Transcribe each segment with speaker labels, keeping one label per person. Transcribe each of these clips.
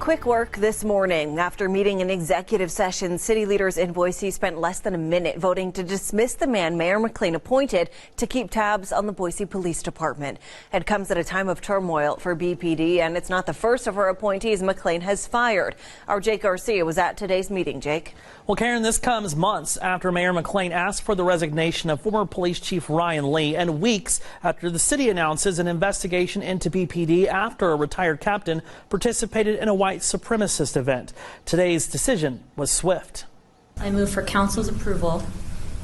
Speaker 1: Quick work this morning. After meeting in executive session, city leaders in Boise spent less than a minute voting to dismiss the man Mayor McLean appointed to keep tabs on the Boise Police Department. It comes at a time of turmoil for BPD, and it's not the first of her appointees McLean has fired. Our Jake Garcia was at today's meeting. Jake?
Speaker 2: Well, Karen, this comes months after Mayor McLean asked for the resignation of former police chief Ryan Lee, and weeks after the city announces an investigation into BPD after a retired captain participated in a white supremacist event. Today's decision was swift.
Speaker 3: I move for council's approval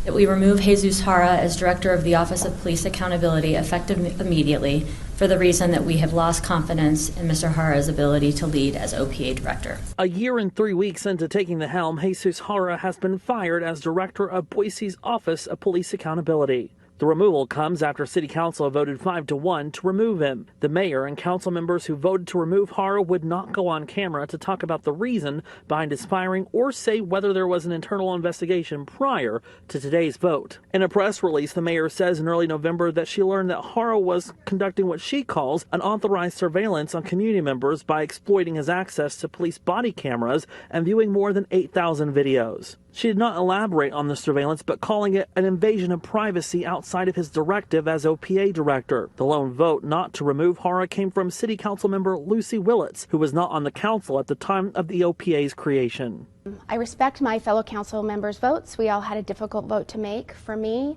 Speaker 3: that we remove Jesus Hara as director of the Office of Police Accountability effective immediately for the reason that we have lost confidence in Mr. Hara's ability to lead as OPA director.
Speaker 2: A year and 3 weeks into taking the helm, Jesus Hara has been fired as director of Boise's Office of Police Accountability. The removal comes after City Council voted 5-1 to remove him. The mayor and council members who voted to remove Hara would not go on camera to talk about the reason behind his firing or say whether there was an internal investigation prior to today's vote. In a press release, the mayor says in early November that she learned that Hara was conducting what she calls unauthorized surveillance on community members by exploiting his access to police body cameras and viewing more than 8,000 videos. She did not elaborate on the surveillance, but calling it an invasion of privacy outside of his directive as OPA director. The lone vote not to remove Hara came from City Council member Lucy Willits, who was not on the council at the time of the OPA's creation.
Speaker 4: I respect my fellow council members' votes. We all had a difficult vote to make. For me,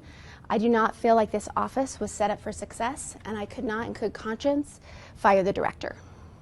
Speaker 4: I do not feel like this office was set up for success, and I could not in good conscience fire the director.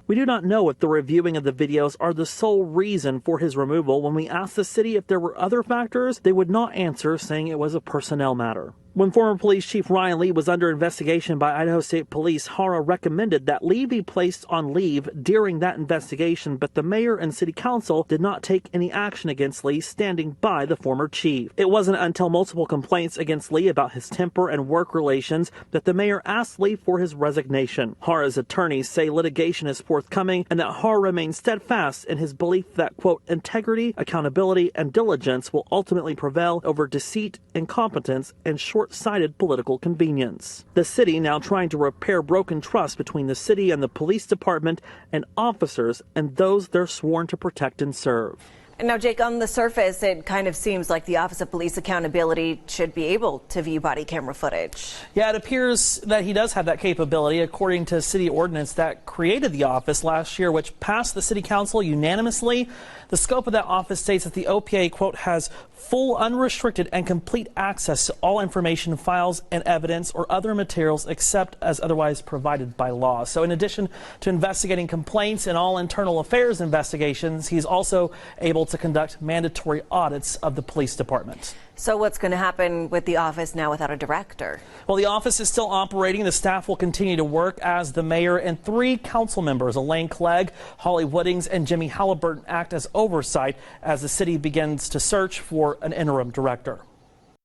Speaker 2: We do not know if the reviewing of the videos are the sole reason for his removal. When we asked the city if there were other factors, they would not answer, saying it was a personnel matter. When former police chief Ryan Lee was under investigation by Idaho State Police, Hara recommended that Lee be placed on leave during that investigation, but the mayor and city council did not take any action against Lee, standing by the former chief. It wasn't until multiple complaints against Lee about his temper and work relations that the mayor asked Lee for his resignation. Hara's attorneys say litigation is forthcoming and that Hara remains steadfast in his belief that, quote, integrity, accountability, and diligence will ultimately prevail over deceit, incompetence, and short-sighted political convenience. The city now trying to repair broken trust between the city and the police department and officers and those they're sworn to protect and serve.
Speaker 1: And now, Jake, on the surface, it kind of seems like the Office of Police Accountability should be able to view body camera footage.
Speaker 2: Yeah, it appears that he does have that capability, according to city ordinance that created the office last year, which passed the city council unanimously. The scope of that office states that the OPA, quote, has full, unrestricted, and complete access to all information, files, and evidence or other materials except as otherwise provided by law. So in addition to investigating complaints and all internal affairs investigations, he's also able to conduct mandatory audits of the police department.
Speaker 1: So what's going to happen with the office now without a director?
Speaker 2: Well, the office is still operating. The staff will continue to work as the mayor and 3 council members, Elaine Clegg, Holly Woodings, and Jimmy Halliburton, act as oversight as the city begins to search for an interim director.